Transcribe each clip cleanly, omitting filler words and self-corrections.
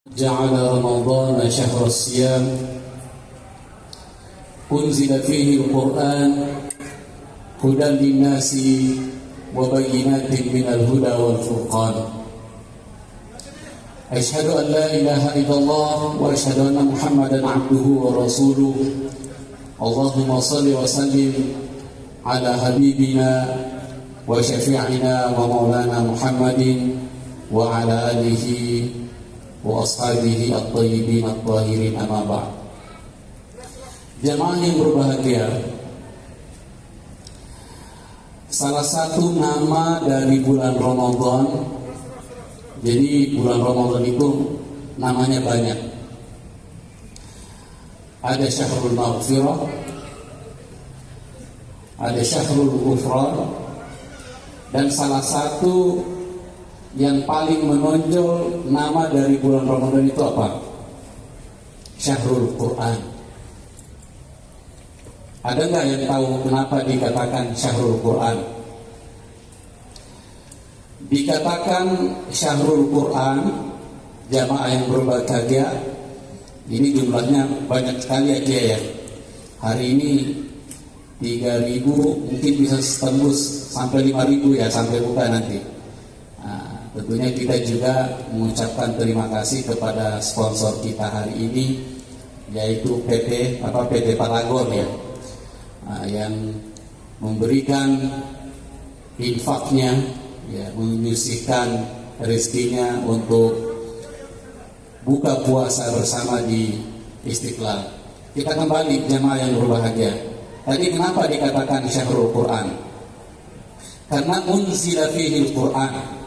جعل رمضان شهر الصيام أنزل فيه القرآن هدى للناس وبينات من الهدى والفرقان أشهد أن لا إله إلا الله وأشهد أن محمدا عبده ورسوله اللهم صل وسلم على حبيبنا وشفيعنا ومولانا محمد وعلى آله وأصحابه الطيبين الطاهرين أما بعد. Jamaah yang berbahagia, salah satu nama dari bulan Ramadan. Jadi bulan Ramadan itu namanya banyak. Ada Syahrul Maghfirah, ada Syahrul Ghufran, dan salah satu yang paling menonjol nama dari bulan Ramadan itu apa? Syahrul Quran. Ada nggak yang tahu kenapa dikatakan Syahrul Quran? Dikatakan Syahrul Quran, jamaah yang berbahagia, ini jumlahnya banyak sekali aja ya. Hari ini 3.000, mungkin bisa tembus sampai 5.000 ya, sampai buka nanti. Tentunya kita juga mengucapkan terima kasih kepada sponsor kita hari ini, yaitu PT Paragon ya, yang memberikan infaknya, ya, menyisihkan rezekinya untuk buka puasa bersama di Istiqlal. Kita kembali jemaah yang berbahagia. Tadi kenapa dikatakan Syahrul Quran? Karena unzila fihi Al-Quran.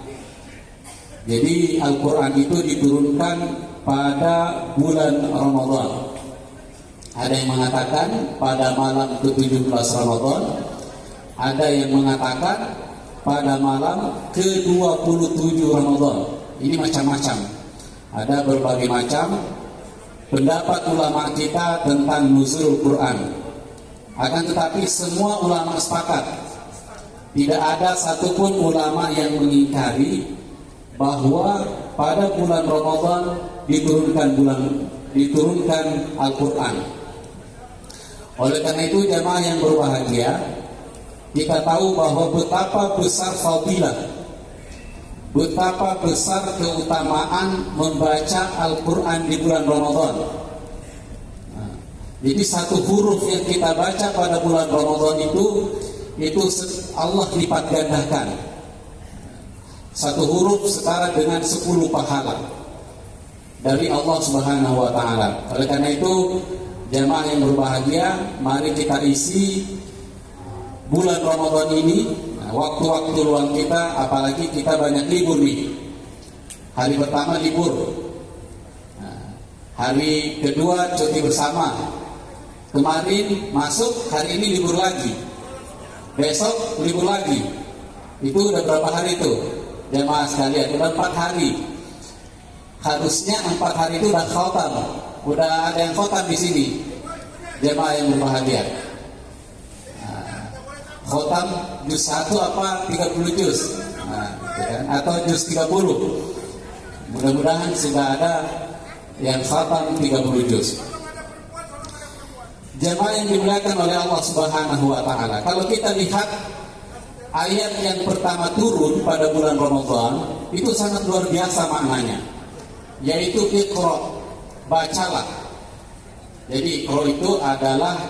Jadi Al-Quran itu diturunkan pada bulan Ramadan. Ada yang mengatakan pada malam ke-17 Ramadan, ada yang mengatakan pada malam ke-27 Ramadan. Ini macam-macam. Ada berbagai macam pendapat ulama kita tentang nuzul Quran. Akan tetapi semua ulama sepakat, tidak ada satupun ulama yang mengingkari bahwa pada bulan Ramadan diturunkan Al-Quran. Oleh karena itu jemaah yang berbahagia, kita tahu bahwa betapa besar fadilah, betapa besar keutamaan membaca Al-Quran di bulan Ramadan. Jadi satu huruf yang kita baca pada bulan Ramadan itu Allah lipat gandakan. Satu huruf setara dengan 10 pahala dari Allah Subhanahu wa Ta'ala. Oleh karena itu, jemaah yang berbahagia, mari kita isi bulan Ramadan ini, waktu-waktu luang kita, apalagi kita banyak libur nih. Hari pertama libur, hari kedua cuti bersama, kemarin masuk, hari ini libur lagi, besok libur lagi. Itu udah berapa hari itu? Jemaah sekalian, udah 4 hari. Harusnya 4 hari itu udah khotam, udah ada yang khotam di sini. Jemaah yang berbahagia, khotam juz 1 apa 30 juz, gitu kan? Atau juz 30. Mudah-mudahan sudah ada yang khotam 30 juz. Jemaah yang dimuliakan oleh Allah Subhanahu wa Ta'ala, kalau kita lihat ayat yang pertama turun pada bulan Ramadan itu sangat luar biasa maknanya, yaitu Iqra, bacalah. Jadi Iqra itu adalah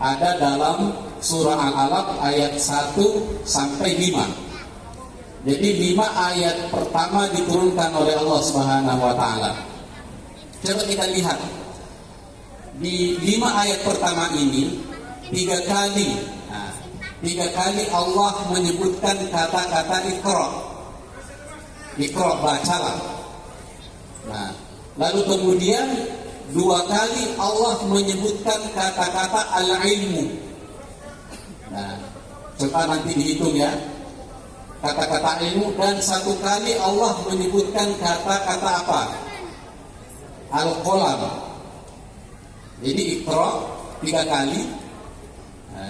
ada dalam surah Al-Alaq ayat 1 sampai 5. Jadi 5 ayat pertama diturunkan oleh Allah Subhanahu wa Ta'ala. Coba kita lihat di 5 ayat pertama ini 3 kali Allah menyebutkan kata-kata Iqra. Iqra, bacalah. Nah, lalu kemudian 2 kali Allah menyebutkan kata-kata al-ilmu. Nah, coba nanti dihitung ya, kata-kata ilmu. Dan 1 kali Allah menyebutkan kata-kata apa? Al-qalam. Jadi Iqra 3 kali.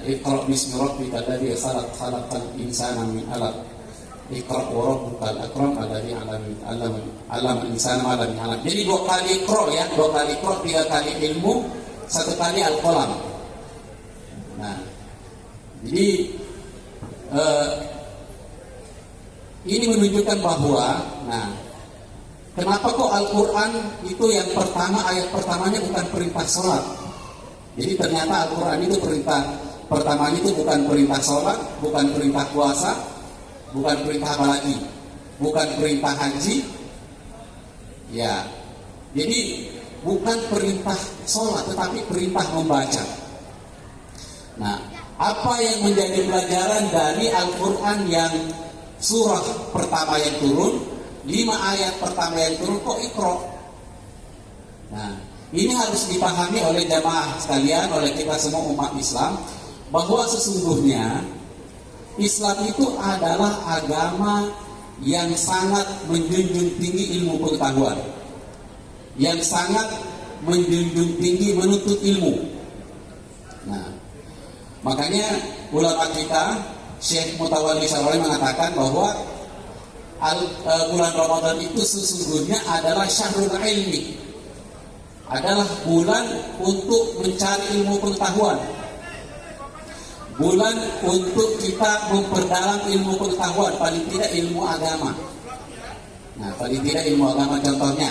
Iqra bismi rabbikal ladzi khalaq, khalaqal insana min 'alaq. Iqra wa rabbukal akram alladzi 'allama al-insana ma lam ya'lam. Jadi 2 kali Iqra ya, 2 kali Iqra, 3 kali ilmu, 1 kali al-qalam. Nah, jadi ini menunjukkan bahwa, nah, kenapa kok Al-Quran itu yang pertama, ayat pertamanya bukan perintah sholat. Jadi ternyata Al-Quran itu perintah pertamanya itu bukan perintah sholat, bukan perintah puasa, bukan perintah apa lagi, bukan perintah haji. Ya, jadi bukan perintah sholat, tetapi perintah membaca. Nah, apa yang menjadi pelajaran dari Al-Quran yang surah pertama yang turun, 5 ayat pertama yang turun kok Iqra? Nah, ini harus dipahami oleh jamaah sekalian, oleh kita semua umat Islam, bahwa sesungguhnya Islam itu adalah agama yang sangat menjunjung tinggi ilmu pengetahuan, yang sangat menjunjung tinggi menuntut ilmu. Nah, makanya ulama kita Syekh Mutawalli Syaroni mengatakan bahwa bulan Ramadan itu sesungguhnya adalah syahrul ilmi, adalah bulan untuk mencari ilmu pengetahuan, bulan untuk kita memperdalam ilmu pengetahuan, paling tidak ilmu agama. Nah, paling tidak ilmu agama, contohnya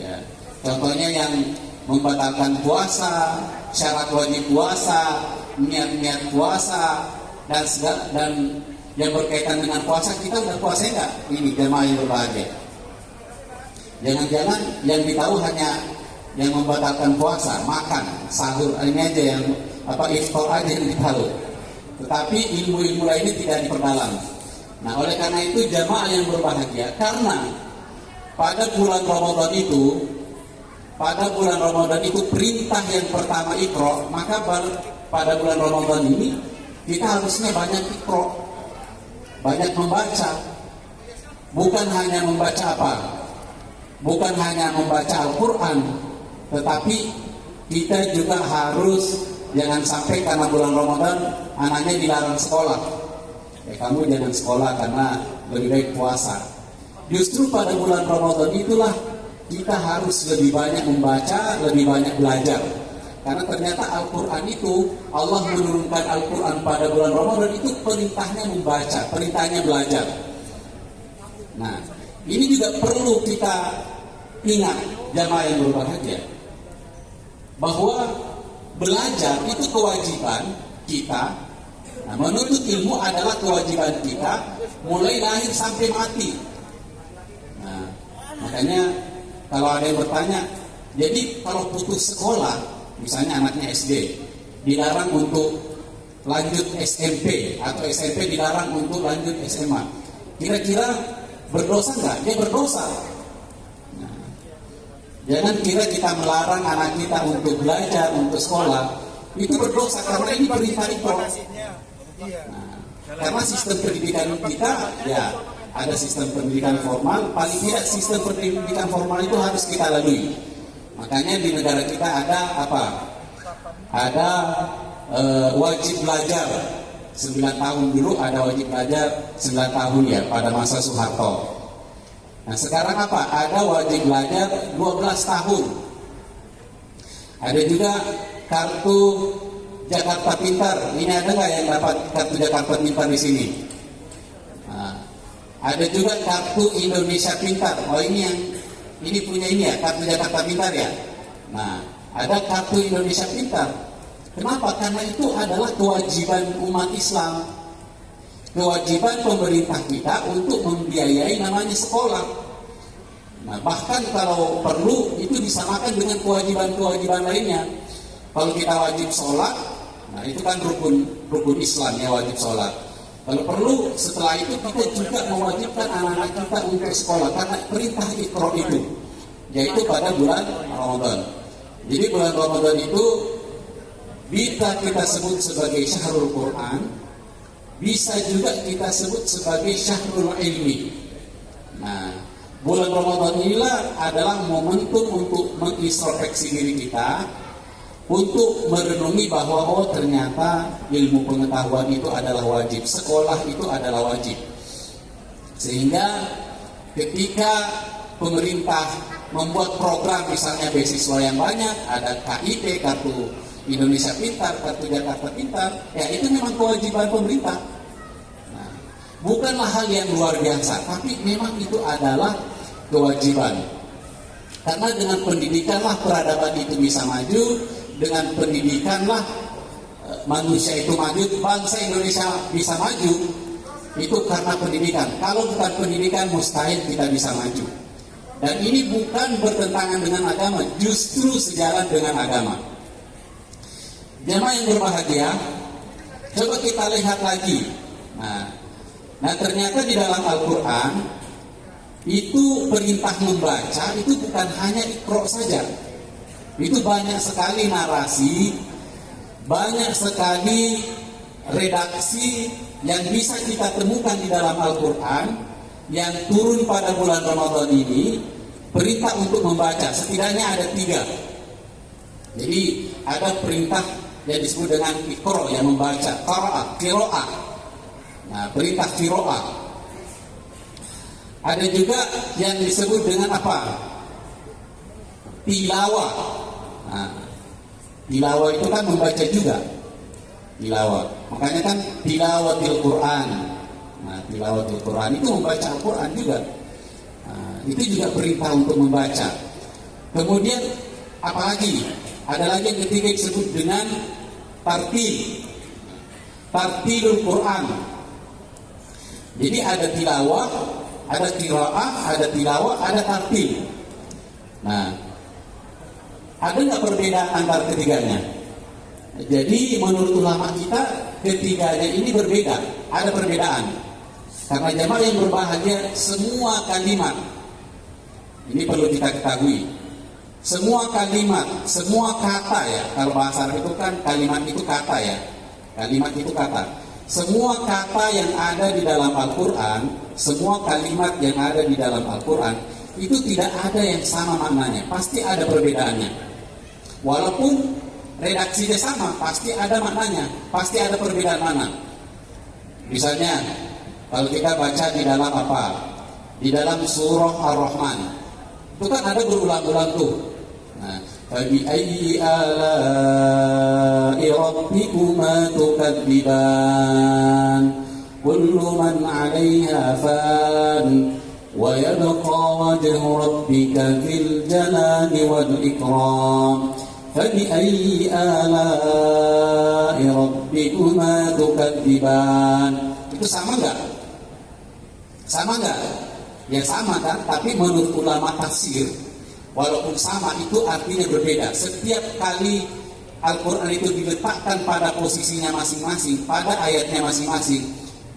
ya, contohnya yang membatalkan puasa, syarat wajib puasa, niat-niat puasa, dan yang berkaitan dengan puasa. Kita udah puasa enggak? Ini jemaah yang berbahagia. Jangan-jangan yang ditahu hanya yang membatalkan puasa, makan, sahur, ini aja yang iftar aja yang ditahu. Tetapi ilmu-ilmu lainnya tidak diperdalam. Nah, oleh karena itu jemaah yang berbahagia, karena pada bulan Ramadan itu perintah yang pertama Iqra, maka pada bulan Ramadan ini kita harusnya banyak Iqra, banyak membaca. Bukan hanya membaca apa? Bukan hanya membaca Al-Quran, tetapi kita juga harus, jangan sampai karena bulan Ramadan anaknya dilarang sekolah. Kamu jangan sekolah karena lebih baik puasa. Justru pada bulan Ramadan itulah kita harus lebih banyak membaca, lebih banyak belajar. Karena ternyata Al-Quran itu, Allah menurunkan Al-Quran pada bulan Ramadan itu perintahnya membaca, perintahnya belajar. Nah, ini juga perlu kita ingat, jamaah yang berbahagia, bahwa belajar itu kewajiban kita. Nah, menuntut ilmu adalah kewajiban kita mulai lahir sampai mati. Nah, makanya kalau ada yang bertanya, jadi kalau putus sekolah, misalnya anaknya SD, dilarang untuk lanjut SMP, atau SMP dilarang untuk lanjut SMA, kira-kira berdosa nggak? Dia berdosa. Nah, jangan kira kita melarang anak kita untuk belajar, untuk sekolah, itu berdosa karena ini perintah itu. Nah, karena sistem pendidikan kita, ya ada sistem pendidikan formal, paling tidak sistem pendidikan formal itu harus kita lalui. Makanya di negara kita ada apa? Ada wajib belajar 9 tahun dulu, ada wajib belajar 9 tahun ya pada masa Soeharto. Nah, sekarang apa? Ada wajib belajar 12 tahun. Ada juga kartu Jakarta Pintar. Ini ada nggak yang dapat kartu Jakarta Pintar di sini? Nah, ada juga kartu Indonesia Pintar. Oh, ini punya ini ya, kartu Jakarta Pintar ya. Nah, ada kartu Indonesia Pintar. Kenapa? Karena itu adalah kewajiban umat Islam, kewajiban pemerintah kita untuk membiayai namanya sekolah. Nah, bahkan kalau perlu itu disamakan dengan kewajiban-kewajiban lainnya. Kalau kita wajib sholat, nah itu kan rukun Islam ya, wajib sholat. Kalau perlu setelah itu kita juga mewajibkan anak-anak kita untuk sekolah karena perintah Iqra itu, yaitu pada bulan Ramadan. Jadi bulan Ramadan itu bisa kita sebut sebagai syahrul Quran, bisa juga kita sebut sebagai syahrul ilmi. Nah, bulan Ramadan inilah adalah momentum untuk mengintrospeksi diri kita, untuk merenungi bahwa ternyata ilmu pengetahuan itu adalah wajib, sekolah itu adalah wajib. Sehingga ketika pemerintah membuat program misalnya beasiswa yang banyak, ada KIP, Kartu Indonesia Pintar, Kartu Jakarta Pintar, ya itu memang kewajiban pemerintah. Nah, bukanlah hal yang luar biasa, tapi memang itu adalah kewajiban. Karena dengan pendidikanlah peradaban itu bisa maju, dengan pendidikanlah manusia itu maju, bangsa Indonesia bisa maju. Itu karena pendidikan. Kalau bukan pendidikan, mustahil kita bisa maju. Dan ini bukan bertentangan dengan agama, justru sejalan dengan agama. Jemaah yang berbahagia, coba kita lihat lagi. Nah ternyata di dalam Al-Quran itu perintah membaca itu bukan hanya Iqra saja. Itu banyak sekali narasi, banyak sekali redaksi yang bisa kita temukan di dalam Al-Quran yang turun pada bulan Ramadan ini. Perintah untuk membaca setidaknya ada 3. Jadi ada perintah yang disebut dengan Iqra yang membaca, qira'ah. Nah, perintah qira'ah. Ada juga yang disebut dengan apa? Tilawah. Nah, tilawah itu kan membaca juga. Tilawah. Makanya kan tilawatil Quran. Nah, tilawatil Quran itu membaca Al-Quran juga. Nah, itu juga perintah untuk membaca. Kemudian apalagi? Ada lagi yang ketiga disebut dengan tartil. Tartilul Quran. Jadi ada tilawah, ada qiraah, ada tilawah, ada tartil. Nah, ada nggak perbedaan antara ketiganya? Jadi menurut ulama kita ketiganya ini berbeda, ada perbedaan. Karena jemaah yang berbahagia, semua kalimat ini perlu kita ketahui. Semua kalimat, semua kata ya. Kalau bahasa Arab itu kan kalimat itu kata ya. Kalimat itu kata. Semua kata yang ada di dalam Al-Quran, semua kalimat yang ada di dalam Al-Quran itu tidak ada yang sama maknanya. Pasti ada perbedaannya. Walaupun redaksinya sama, pasti ada maknanya. Pasti ada perbedaan makna. Misalnya kalau kita baca di dalam apa? Di dalam surah Ar-Rahman. Itu kan ada berulang-ulang tuh. Nah, fabi'ayyi ala'i rabbikuma tukadziban kullu man 'alaiha fan wa yabqa wajhu rabbika dzil jalali wal ikram fabi'ayyi ala'i rabbikuma tukadziban. Itu sama enggak? Sama enggak? Ya sama kan, tapi menurut ulama tafsir, walaupun sama itu artinya berbeda. Setiap kali Al-Quran itu diletakkan pada posisinya masing-masing, pada ayatnya masing-masing,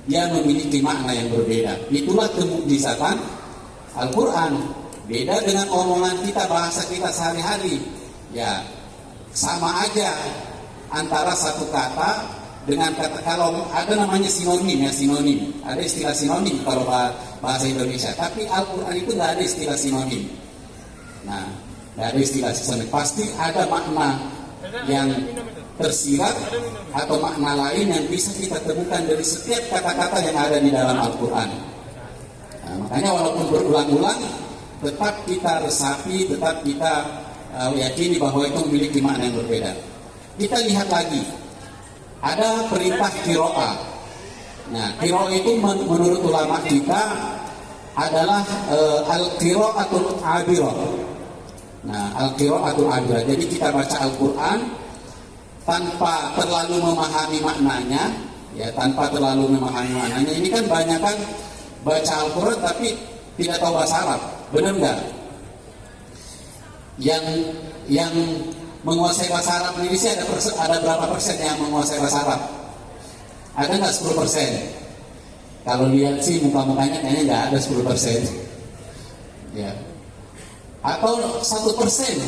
dia memiliki makna yang berbeda. Itulah kemukjizatan Al-Quran. Beda dengan omongan kita, bahasa kita sehari-hari. Ya, sama aja antara satu kata dengan kata, kalau ada namanya sinonim ya, sinonim. Ada istilah sinonim kalau bahasa Indonesia. Tapi Al-Quran itu nggak ada istilah sinonim. Nah, nggak ada istilah sinonim. Pasti ada makna yang tersirat atau makna lain yang bisa kita temukan dari setiap kata-kata yang ada di dalam Al-Quran. Nah, makanya walaupun berulang-ulang, tetap kita resapi, tetap kita yakini bahwa itu memiliki makna yang berbeda. Kita lihat lagi. Ada perintah qiraah. Nah, qiraah itu menurut ulama kita adalah al-qiraatul abirah. Nah, al-qiraatul abirah. Jadi kita baca Al-Quran tanpa terlalu memahami maknanya, ya, tanpa terlalu memahami maknanya. Ini kan banyak kan baca Al-Quran tapi tidak tahu bahasa Arab. Benar nggak? Yang menguasai bahasa Arab di Indonesia ada berapa persen yang menguasai bahasa Arab? Ada nggak 10%? Kalau lihat sih muka-mukanya kayaknya nggak ada 10%. Ya. Atau 1%?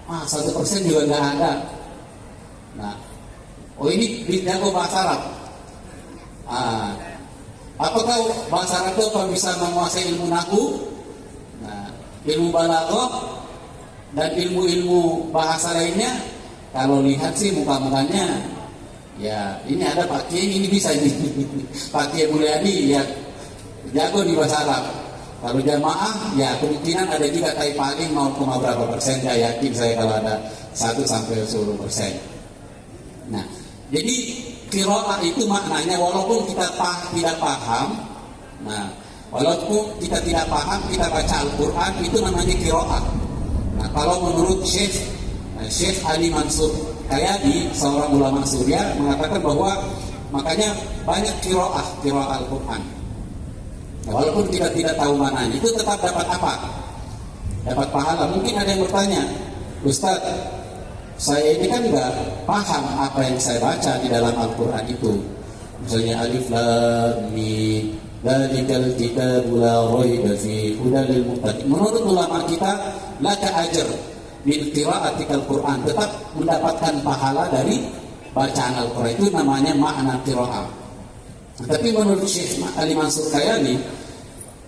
1% juga nggak ada. Nah, oh ini jago bahasa Arab. Apakah bahasa Arab itu bisa menguasai ilmu nahwu? Nah, ilmu balaghah dan ilmu-ilmu bahasa lainnya? Kalau lihat sih muka-mukanya, ya ini ada Pak Kiai, ini bisa ini. Pak Kiai Mulyadi, ya jago di bahasa Arab. Kalau jamaah, ya kemungkinan ada juga tapi paling 0, berapa persen, saya yakin saya kalau ada 1-10%. Nah, jadi qiraah itu maknanya walaupun kita tidak paham, nah walaupun kita tidak paham, kita baca Al-Quran itu namanya qiraah. Nah, kalau menurut Syekh Ali Mansur Qayyadi, seorang ulama Suriah, mengatakan bahwa makanya banyak qiraah Al-Quran. Walaupun kita tidak tahu mananya, itu tetap dapat apa? Dapat pahala. Mungkin ada yang bertanya, Ustaz, saya ini kan nggak paham apa yang saya baca di dalam Al-Quran itu. Misalnya Alif Lam Mim, Dzalikal kitabu la raiba fihi hudal lil muttaqin. Menurut ulama kita, laka ajr min qiraatikal Quran, tetap mendapatkan pahala dari bacaan Al-Quran. Itu namanya makna qiraah. Tapi menurut Syekh Ali Mansur Qayyadi,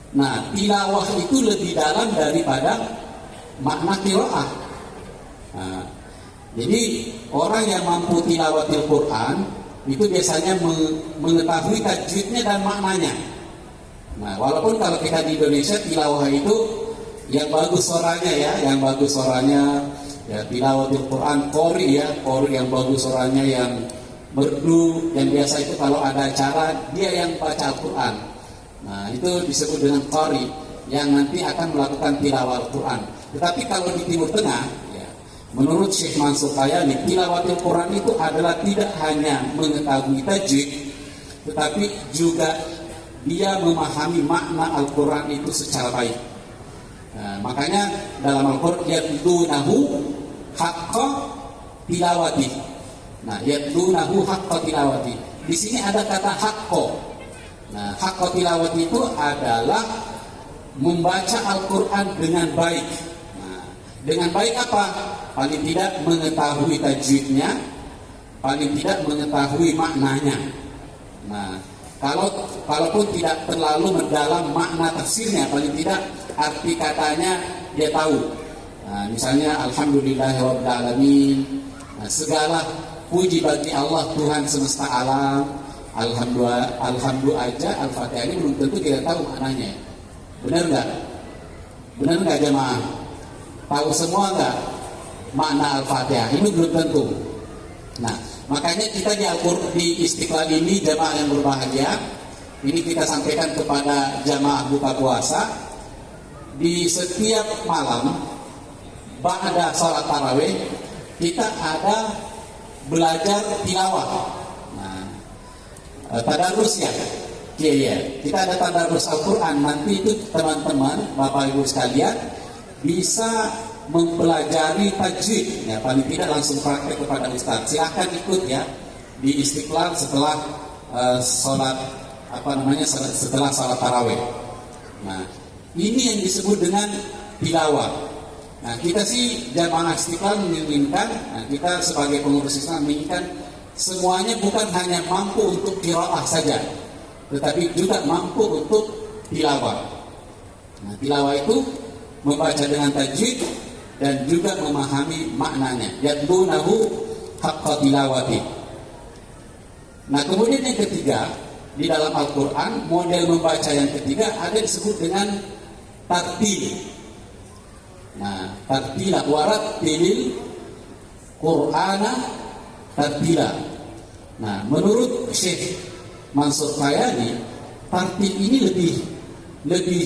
nah tilawah itu lebih dalam daripada makna qiraah. Nah, jadi orang yang mampu tilawatil Quran itu biasanya mengetahui tajwidnya dan maknanya. Nah, walaupun kalau kita di Indonesia tilawah itu yang bagus suaranya ya tilawatil Quran, qori yang bagus suaranya, yang merdu, yang biasa itu kalau ada acara dia yang baca Al-Quran. Nah, itu disebut dengan qari, yang nanti akan melakukan tilawah Al-Quran. Tetapi kalau di Timur Tengah, ya, menurut Syekh Mansur Qayyadi, tilawatil Quran itu adalah tidak hanya mengetahui tajwid, tetapi juga dia memahami makna Al-Quran itu secara baik. Nah, makanya dalam Al-Quran yatlunahu haqqa tilawati. Nah, yatlunahu haqqa tilawati. Di sini ada kata haqqo. Nah, haqqa tilawati itu adalah membaca Al-Quran dengan baik. Nah, dengan baik apa? Paling tidak mengetahui tajwidnya, paling tidak mengetahui maknanya. Nah, kalaupun tidak terlalu mendalam makna tafsirnya, paling tidak arti katanya dia tahu. Nah, misalnya alhamdulillahirabbil alamin. Nah, segala puji bagi Allah Tuhan semesta alam. Alhamdulillah aja Al-Fatihah ini belum tentu kita tahu maknanya. Benar nggak? Benar nggak jemaah? Tahu semua nggak makna Al-Fatihah? Ini belum tentu. Nah, makanya kita di Istiqlal ini, jemaah yang berbahagia, ini kita sampaikan kepada jemaah buka puasa, di setiap malam ba'da salat tarawih kita ada belajar tilawah. Nah, tadarus ya. Iya. Kita ada tadarus Al-Quran. Nanti itu teman-teman, Bapak Ibu sekalian bisa mempelajari tajwid. Ya, paling tidak langsung praktek kepada Ustaz. Silahkan ikut ya di Istiqlal setelah setelah salat tarawih. Nah, ini yang disebut dengan tilawah. Nah, kita sih jamaah Istiqlal menginginkan, kita sebagai pengurus Islam menginginkan semuanya bukan hanya mampu untuk qiraah saja, tetapi juga mampu untuk tilawah. Nah, tilawah itu membaca dengan tajwid dan juga memahami maknanya. Yatlunahu haqqa tilawati. Nah, kemudian yang ketiga, di dalam Al-Quran, model membaca yang ketiga ada disebut dengan tartil. Nah, tartila warattilil Qur'ana tartila. Nah, menurut Syekh Mansur Qayyadi, tartil ini lebih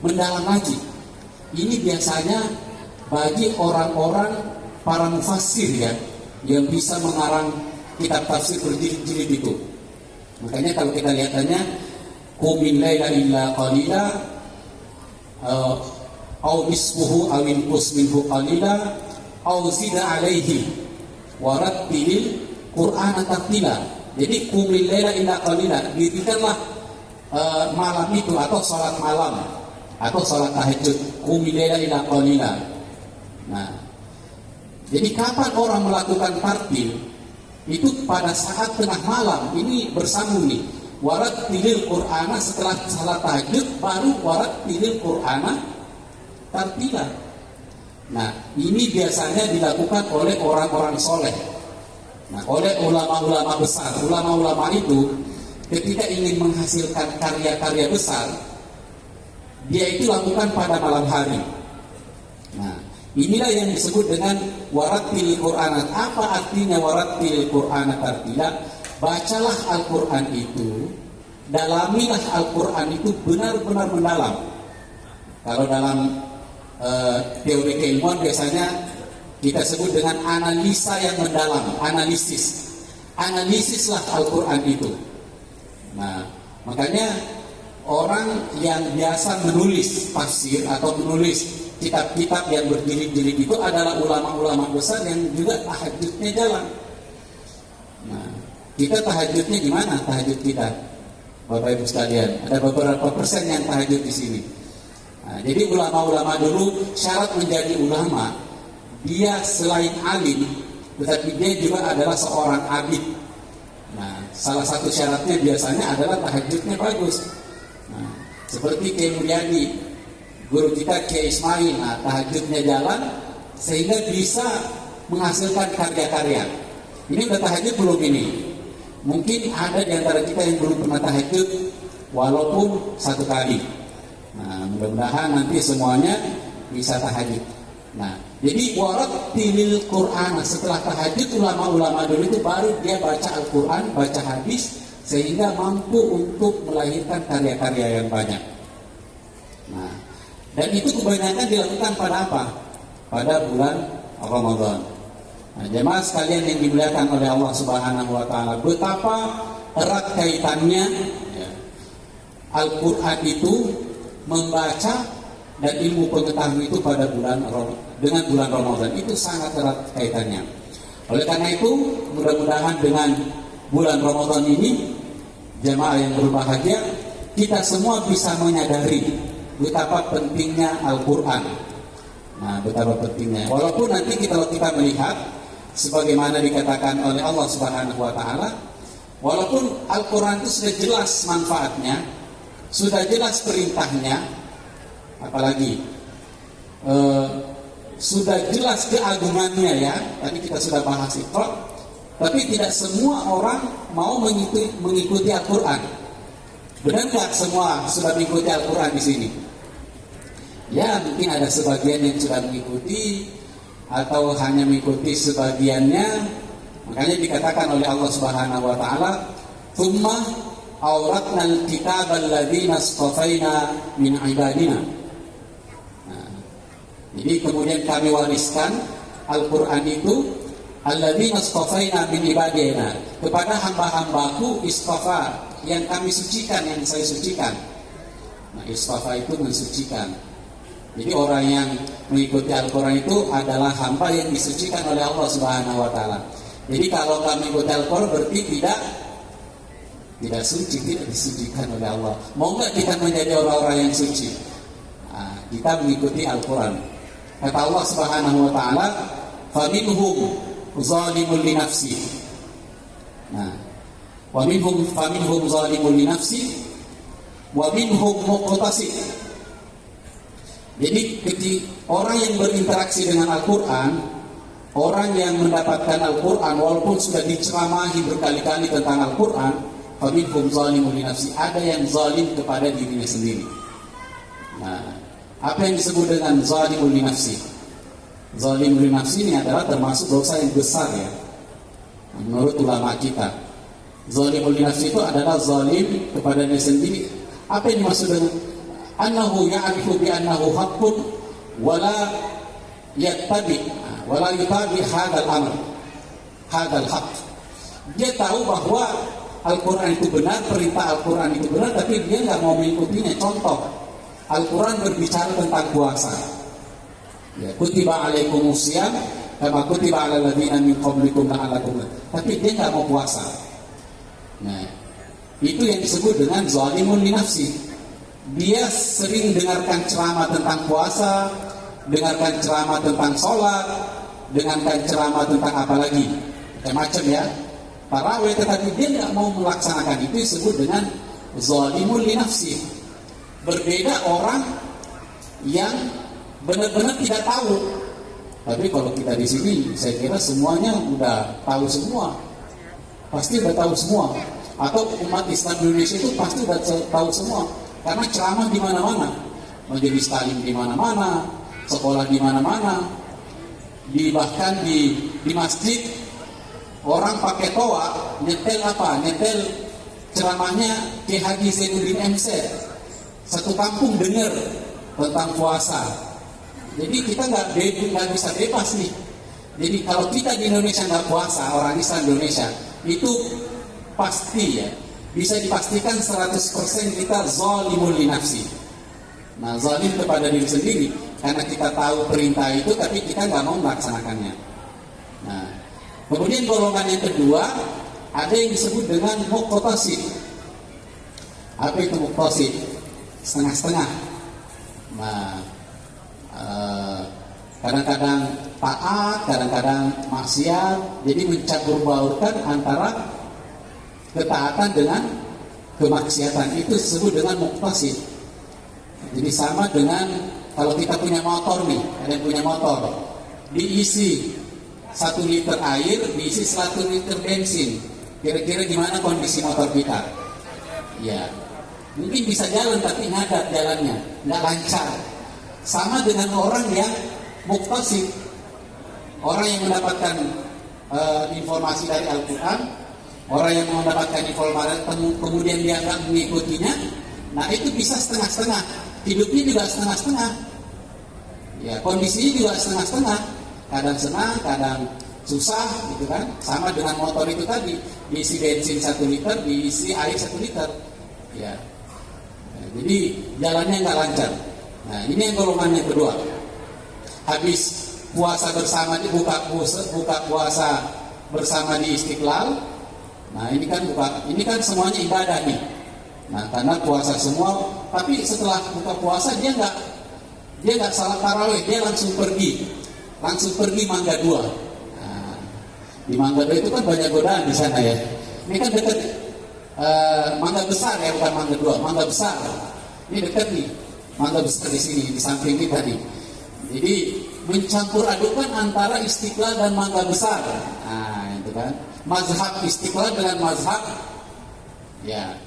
mendalam lagi. Ini biasanya bagi orang-orang para mufassir ya, yang bisa mengarang kitab tafsir berjilid-jilid itu. Makanya kalau kita lihatannya, qumil laila illa qalila, au nisfuhu aw inqus minhu qalila au zid alaihi warattilil Qur'ana tartila. Jadi qumil laila illa qalila, dirikanlah malam itu atau salat malam atau salat tahajud, qumil laila illa qalila. Nah, jadi kapan orang melakukan tartil? Itu pada saat tengah malam, ini bersambung nih. Warattilil Qur'ana, setelah salat tahajud baru warattilil Qur'ana tartila. Nah, ini biasanya dilakukan oleh orang-orang soleh. Nah, oleh ulama-ulama besar. Ulama-ulama itu ketika ingin menghasilkan karya-karya besar, dia itu lakukan pada malam hari. Nah, inilah yang disebut dengan warattil Qur'an. Apa artinya warattil Qur'an tartila? Bacalah Al-Quran itu, dalamilah Al-Quran itu benar-benar mendalam. Kalau dalam teori keilmuan biasanya kita sebut dengan analisa yang mendalam, analisislah Al-Quran itu. Nah, makanya orang yang biasa menulis tafsir atau menulis kitab-kitab yang berjilid-jilid itu adalah ulama-ulama besar yang juga tahajudnya jalan. Nah, kita tahajudnya gimana? Tahajud kita, Bapak Ibu sekalian, ada beberapa persen yang tahajud di sini. Nah, jadi ulama-ulama dulu syarat menjadi ulama, dia selain alim, tetapi dia juga adalah seorang abid. Nah, salah satu syaratnya biasanya adalah tahajudnya bagus. Nah, seperti Kiai Mulyadi, guru kita Kiai Ismail, nah, tahajudnya jalan sehingga bisa menghasilkan karya-karya. Ini udah tahajud belum ini? Mungkin ada di antara kita yang belum pernah tahajud, walaupun satu kali. Nah, mudah-mudahan nanti semuanya bisa tahajud. Nah, jadi warattilil Qur'an, setelah tahajud ulama-ulama dulu itu baru dia baca Al-Quran, baca hadis, sehingga mampu untuk melahirkan karya-karya yang banyak. Nah, dan itu kebanyakan dilakukan pada apa? Pada bulan Ramadan. Nah, jemaah sekalian yang dimuliakan oleh Allah Subhanahu wa taala, betapa erat kaitannya ya, Al-Qur'an itu membaca dan ilmu pengetahuan itu pada dengan bulan Ramadan itu sangat erat kaitannya. Oleh karena itu, mudah-mudahan dengan bulan Ramadan ini jemaah yang berbahagia, kita semua bisa menyadari betapa pentingnya Al-Qur'an. Nah, betapa pentingnya. Walaupun nanti kalau kita melihat sebagaimana dikatakan oleh Allah Subhanahu wa taala, walaupun Al-Qur'an itu sudah jelas manfaatnya, sudah jelas perintahnya, apalagi sudah jelas keagungannya ya. Tadi kita sudah bahas itu, tapi tidak semua orang mau mengikuti Al-Qur'an. Benar nggak semua sudah mengikuti Al-Qur'an di sini? Ya, mungkin ada sebagian yang sudah mengikuti atau hanya mengikuti sebagiannya. Makanya dikatakan oleh Allah Subhanahu wa taala, "Tsumma awratnal kitabal ladzina astafaina min ibadina." Nah, jadi kemudian kami wariskan Al-Qur'an itu alladzina astafaina min ibadina, kepada hamba-hambaku istafa, yang kami sucikan, yang saya sucikan. Nah, istafa itu mensucikan. Jadi orang yang mengikuti Al-Quran itu adalah hamba yang disucikan oleh Allah Subhanahu wa taala. Jadi kalau kami mengikuti Al-Quran berarti tidak suci, tidak disucikan oleh Allah. Mau nggak kita menjadi orang-orang yang suci? Nah, kita mengikuti Al-Quran. Kata Allah Subhanahu wa taala, "Faminhum zalimun li nafsi." Nah, faminhum zalimun li nafsi wa minhum muqtasid. Jadi orang yang berinteraksi dengan Al-Quran, orang yang mendapatkan Al-Quran walaupun sudah diceramahi berkali-kali tentang Al-Quran, faminhum zalimun li nafsi, ada yang zalim kepada dirinya sendiri. Nah, apa yang disebut dengan zalimun li nafsi? Zalim li nafsi ini adalah termasuk dosa yang besar ya, menurut ulama kita. Zalimul li nafsi itu adalah zalim kepada dirinya sendiri. Apa yang dimaksud dengan annahu ya'rifu bi annahu haqqun wala yutabi hadzal amr, hadzal haqq. Dia tahu bahwa Al-Quran itu benar, perintah Al-Quran itu benar, tapi dia nggak mau mengikutinya. Contoh, Al-Quran berbicara tentang puasa. Ya, kutiba alaikumus syiyam kama kutiba alal ladzina min qablikum la'allakum. Tapi dia nggak mau puasa. Nah, itu yang disebut dengan zalimun li nafsi. Dia sering dengarkan ceramah tentang puasa, dengarkan ceramah tentang sholat, dengarkan ceramah tentang apa lagi, macam-macam ya, tarawih, tetapi dia tidak mau melaksanakan. Itu disebut dengan zalimun li nafsi. Berbeda orang yang benar-benar tidak tahu. Tapi kalau kita di sini, saya kira semuanya udah tahu semua, pasti udah tahu semua. atau umat Islam di Indonesia itu pasti sudah tahu semua, karena ceramah di mana-mana, majelis taklim di mana-mana, sekolah di mana-mana, bahkan di masjid orang pakai toa nyetel ceramahnya Ki Haji Zainuddin MC, satu kampung dengar tentang puasa. Jadi kita nggak bisa bebas nih. Jadi kalau kita di Indonesia nggak puasa, orang Islam Indonesia itu pasti ya, bisa dipastikan 100% kita zalimul li nafsi. Nah, zalim kepada diri sendiri karena kita tahu perintah itu tapi kita nggak mau melaksanakannya. Nah, kemudian golongan yang kedua ada yang disebut dengan muqtasid. Apa itu muqtasid? Setengah-setengah. Nah, kadang-kadang taat, kadang-kadang maksiat, jadi mencampur baurkan antara ketaatan dengan kemaksiatan, itu disebut dengan muqtasid. Jadi sama dengan kalau kita punya motor nih, ada yang punya motor, diisi 1 liter air, diisi 1 liter bensin, kira-kira gimana kondisi motor kita? Ya, mungkin bisa jalan tapi ngadat jalannya, nggak lancar. Sama dengan orang yang muqtasid, orang yang mendapatkan informasi dari Al-Quran, orang yang mendapatkan informasi kemudian dia nggak mengikutinya, nah itu bisa setengah-setengah, hidupnya juga setengah-setengah, ya kondisinya juga setengah-setengah, kadang senang, kadang susah, gitu kan. Sama dengan motor itu tadi, diisi bensin 1 liter, diisi air 1 liter, ya. Nah, jadi jalannya nggak lancar. Nah, ini yang golongan yang kedua. Habis puasa bersama, buka puasa bersama di Istiqlal. Nah, ini kan semuanya ibadah nih. Nah, karena puasa semua, tapi setelah buka puasa dia nggak salat tarawih, dia langsung pergi Mangga 2. Nah, di Mangga 2 itu kan banyak godaan di sana ya. Ini kan dekat Mangga Besar ya, bukan Mangga 2, Mangga Besar. Ini dekat nih, Mangga Besar di sini, di samping kita nih. Jadi mencampur adukan antara Istiqlal dan Mangga Besar. Nah, itu kan. Mazhab Istiqlal dengan mazhab, ya,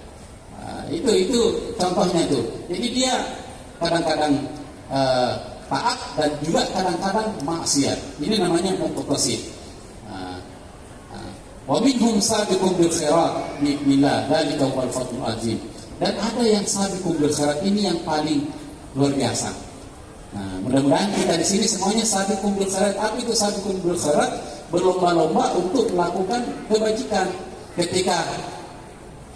itu contohnya itu. Jadi dia kadang-kadang taat dan juga kadang-kadang maksiat. Ini namanya muqtasid. Wa minhum sabiqun bil khairat bi'illah dzalika wal fadlul azim. Dan ada yang sabiqun bil khairat, ini yang paling luar biasa. Nah, mudah-mudahan kita di sini semuanya sabiqun bil khairat. Apa itu sabiqun bil khairat? Berlomba-lomba untuk melakukan kebajikan. Ketika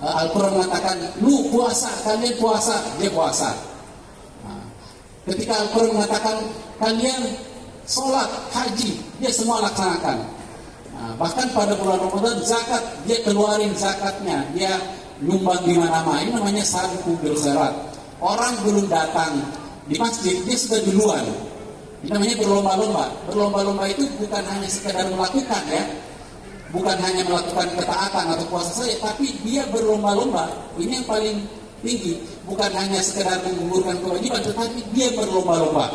Al-Quran mengatakan, lu puasa, kalian puasa, dia puasa. Nah, ketika Al-Quran mengatakan, kalian sholat, haji, dia semua laksanakan. Nah, bahkan pada bulan Ramadan zakat, dia keluarin zakatnya, dia nyumbang di mana-mana. Ini namanya sabiqun bil khairat. Orang belum datang di masjid, dia sudah duluan. Ini namanya berlomba-lomba. Berlomba-lomba itu bukan hanya sekedar melakukan ya, bukan hanya melakukan ketaatan atau puasa saja, tapi dia berlomba-lomba. Ini yang paling tinggi. Bukan hanya sekedar menggugurkan kewajiban, tetapi dia berlomba-lomba.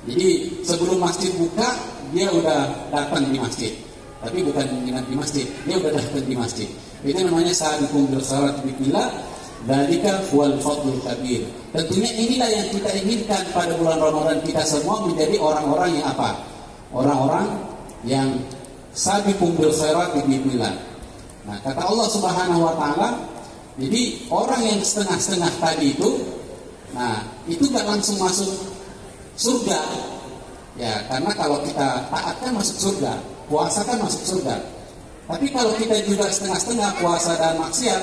Jadi sebelum masjid buka, dia udah datang di masjid. Tapi bukan menginap di masjid, dia udah datang di masjid. Itu namanya sabiqun bil khairat bi'illah dzalika wal fadlul kabir. Tentunya inilah yang kita inginkan pada bulan Ramadan, kita semua menjadi orang-orang yang apa? Orang-orang yang sabiqun bil khairat bi'illah. Nah, kata Allah Subhanahu wa taala, jadi orang yang setengah-setengah tadi itu, nah, itu enggak langsung masuk surga. Ya, karena kalau kita taat kan masuk surga, puasa kan masuk surga. Tapi kalau kita juga setengah-setengah puasa dan maksiat,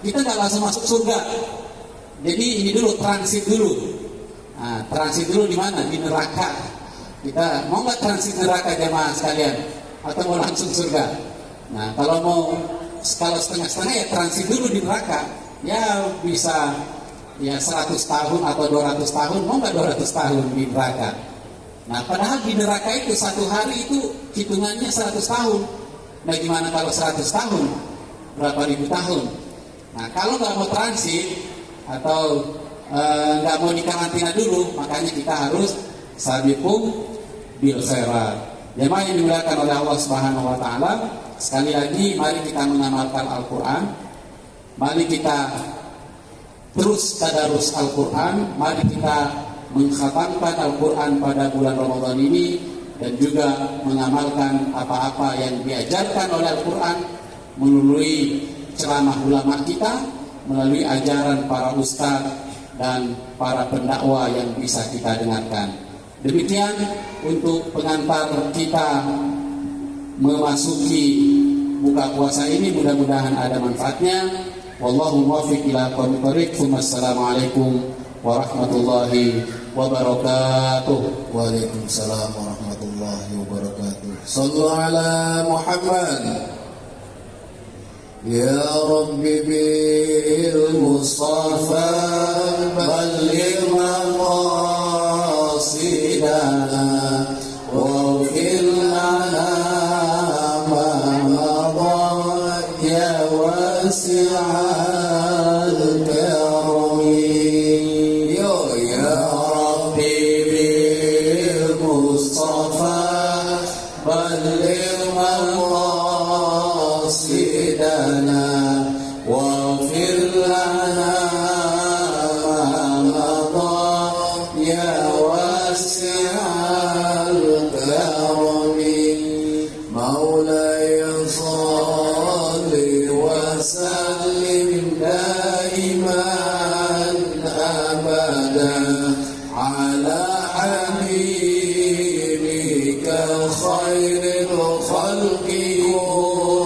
kita nggak langsung masuk surga. Jadi ini dulu, transit dulu. Nah, transit dulu di mana? Di neraka. Kita mau nggak transit neraka jemaah sekalian? Atau mau langsung surga? Nah, kalau setengah-setengah ya transit dulu di neraka. Ya bisa ya 100 tahun atau 200 tahun, mau nggak 200 tahun di neraka? Nah, padahal di neraka itu satu hari itu hitungannya 100 tahun. Nah, gimana kalau 100 tahun? Berapa ribu tahun? Nah, kalau nggak mau transit atau nggak mau dikarantina dulu, makanya kita harus sabiqun bil khairat. Jemaah yang dimuliakan oleh Allah Subhanahu wa taala, Sekali lagi, mari kita mengamalkan Al-Quran, mari kita terus tadarus Al-Quran, mari kita mengkhatamkan Al-Quran pada bulan Ramadan ini, dan juga mengamalkan apa-apa yang diajarkan oleh Al-Quran melalui ceramah ulama kita, melalui ajaran para ustaz dan para pendakwah yang bisa kita dengarkan. Demikian untuk pengantar kita memasuki buka puasa ini, mudah-mudahan ada manfaatnya. Wallahu muwaffiq ila aqwamit thoriq. Wassalamualaikum warahmatullahi wabarakatuh. Waalaikumsalam warahmatullahi wabarakatuh. Sallu ala Muhammad. Ya Rabbi bil Mustafa balligh maqasidana waghfir lana ma madha ya wasi'al karami. Ya Rabbi bil Mustafa balligh maqasidana waghfir lana ma madha ya wasi'al karami. Maulaya salli wa sallim daiman abada ala habibika khairil khalqi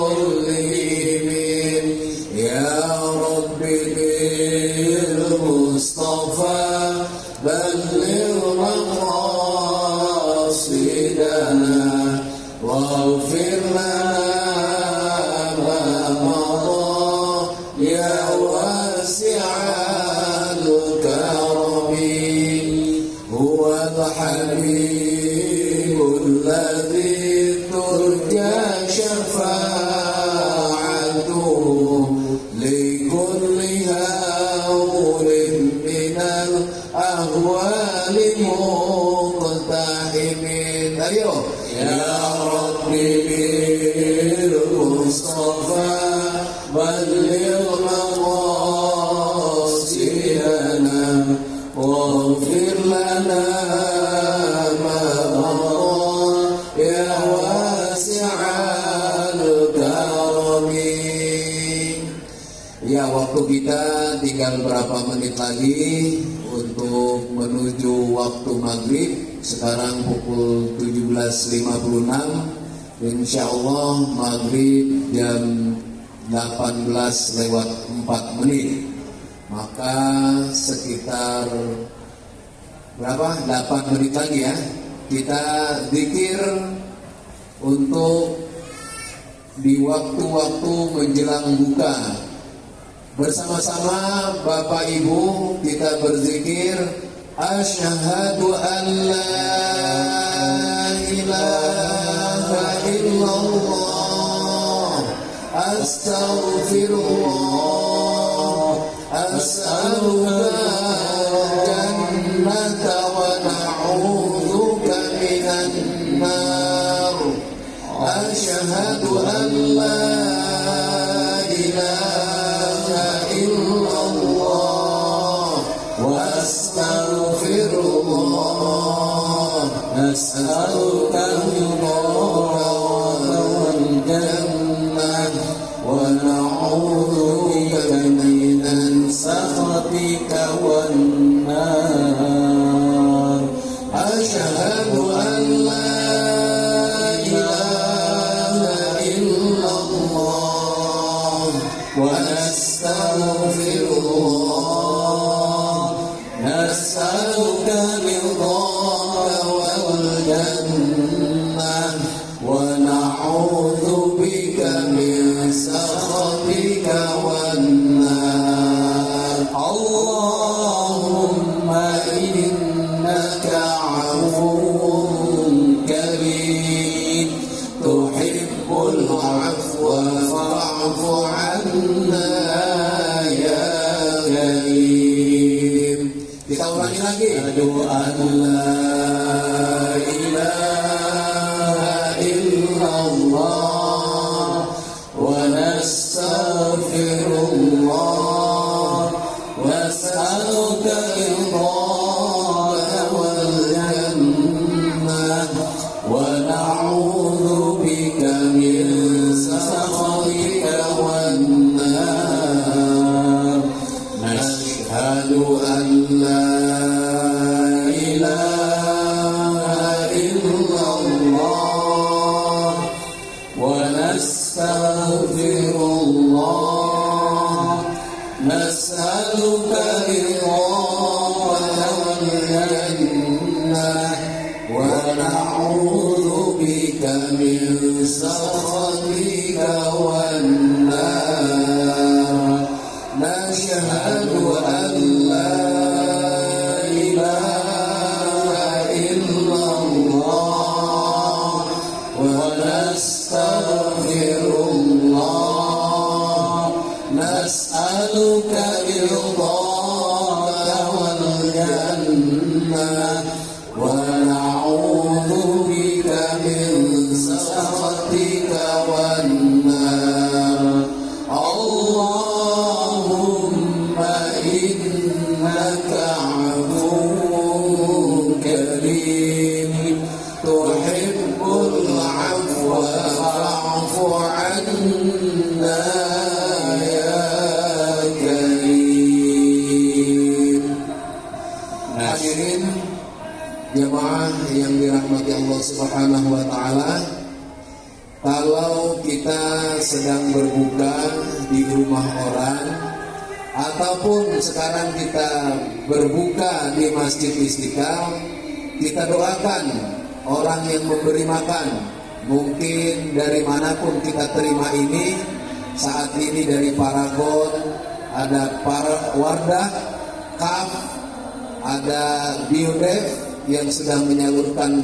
kullihim. Ya Rabbi bil Mustafa balligh maqasidana waghfir lana ma madha ya wasi'al karami. Huwal habibul ladzi turja syafa'atuhu likulli hawlin minal ahwali muqtahimin. Ayo. Ya Rabbi bil Mustafa balligh maqasidana waghfir lana ma madha ya wasi'al karami. Ya, waktu kita tinggal berapa menit lagi untuk menuju waktu maghrib. Sekarang pukul 17.56. Insyaallah maghrib jam 18:04. Maka sekitar berapa? 8 menit lagi ya. Kita zikir untuk di waktu-waktu menjelang buka. Bersama-sama Bapak Ibu kita berzikir, asyhadu an la ilaha illallah, astaghfirullah, as'aluka jannata wa na'udzuka minan nar. Asyhadu an la ilaha illallah wa astaghfirullah, as'aluka ridhaka wal jannah wa na'udzubika minan sakhatika wan nar. Asyhadu an la ilaha illallah wa astaghfirullah, nas'aluka ridhaka wal jannah wa na'udzubika min sakhatika wan nar. Allahumma innaka 'afuwwun karim tuhibbul 'afwa fa'fu 'anna ya karim. Kita ulangi lagi. Asyhadu an la ilaha illallah ونعوذ بك من سخطك والنار نشهد أن لا إله إلا الله ونستغفر الله نسألك رضاك والجنة ونعوذ بك من سخطك والنار نشهد أن لا إله إلا الله ونستغفر الله نسألك رضاك والجنة ونعوذ بك من سخطك والنار اللهم إنك عفو كريم تحب العفو فاعف عنا يا كريم. Hadirin jemaah yang dirahmati Allah Subhanahu wa taala, kalau kita sedang berbuka di rumah orang ataupun sekarang kita berbuka di Masjid Istiqlal, kita doakan orang yang memberi makan. Mungkin dari manapun kita terima ini, saat ini dari Paragon, ada para Wardah, KAF, ada Biodef yang sedang menyalurkan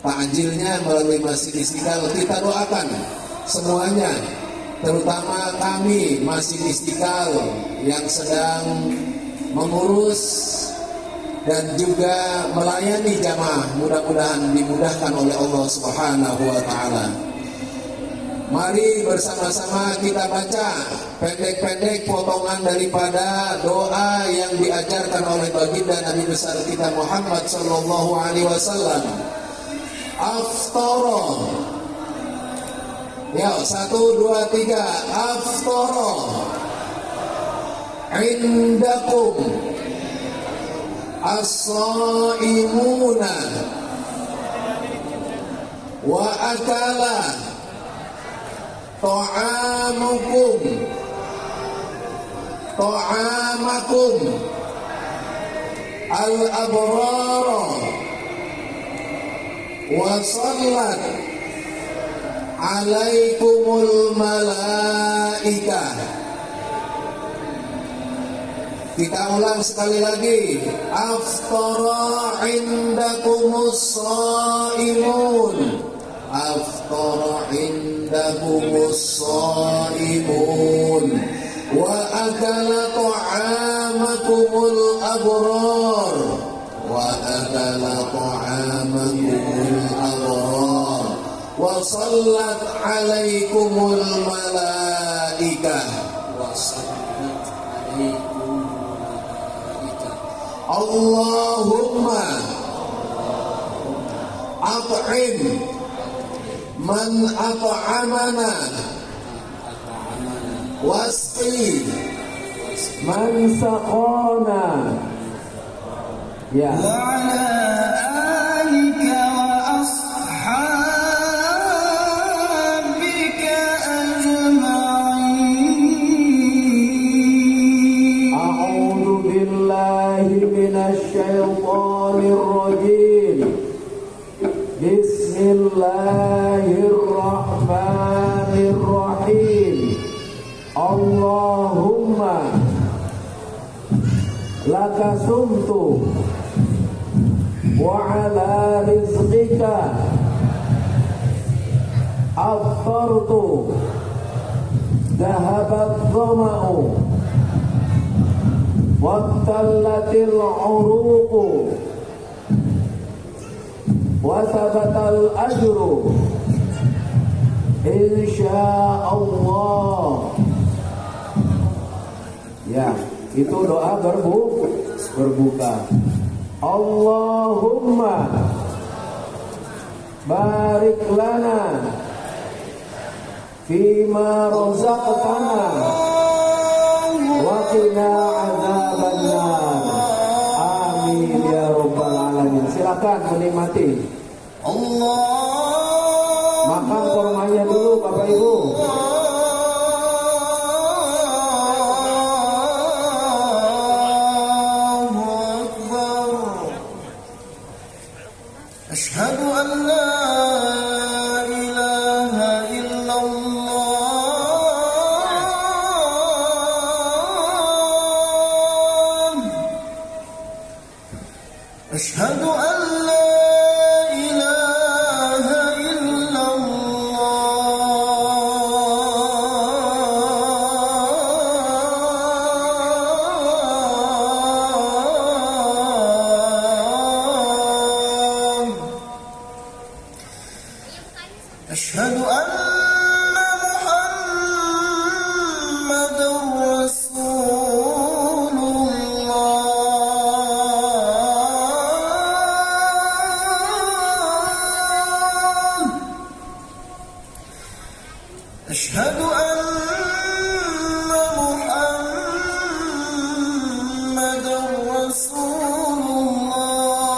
takjilnya melalui Masjid Istiqlal. Kita doakan semuanya, terutama kami Masjid Istiqlal yang sedang mengurus dan juga melayani jamaah, mudah-mudahan dimudahkan oleh Allah Subhanahu wa taala. Mari bersama-sama kita baca pendek-pendek potongan daripada doa yang diajarkan oleh baginda Nabi besar kita Muhammad sallallahu alaihi wasallam. Aftara. Ya, 1 2 3. Aftara. Indakum as-saimuna wa akala ta'amakum al-abrara wa sallat alaikumul malaikah. Kita ulang sekali lagi. Aftara indakumus shaimun. Aftara indakumus shaimun. Wa akala ta'amakumul abrar. Wa akala ta'amakumul abrar. Wa sallat alaikumul malaikah. Wa sallat alaikumul Allahumma at'im man at'amana wasqi man saqana. Ya. Wa ala alika wa ashabika ajma'in. A'udzu billahi minasyaitonir rajim. Bismillahirrahmanirrahim. Allahumma laka sumtu wa ala rizqika aftartu dhahabat dhama'u wattallatil uruqu wa thabatal ajru insyaallah. Ya, itu doa berbuka. Allahumma barik lana fima razaqtana wa qina adzabannar. Amin ya rabbal alamin. Silakan menikmati. Makan kurmanya dulu Bapak Ibu. أشهد أن لا إله إلا الله. أشهد أن لا إله إلا الله. أشهد أن محمدا رسول الله. أشهد أن محمدا رسول الله.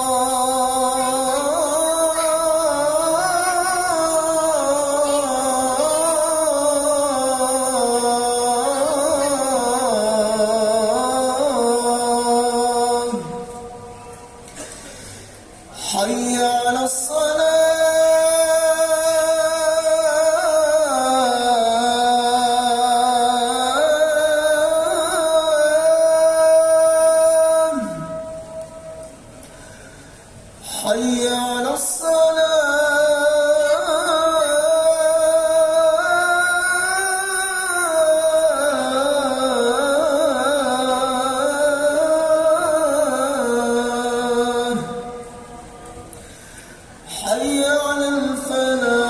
حي على الصلاة. حي على الصلاة. حي على الفلاح.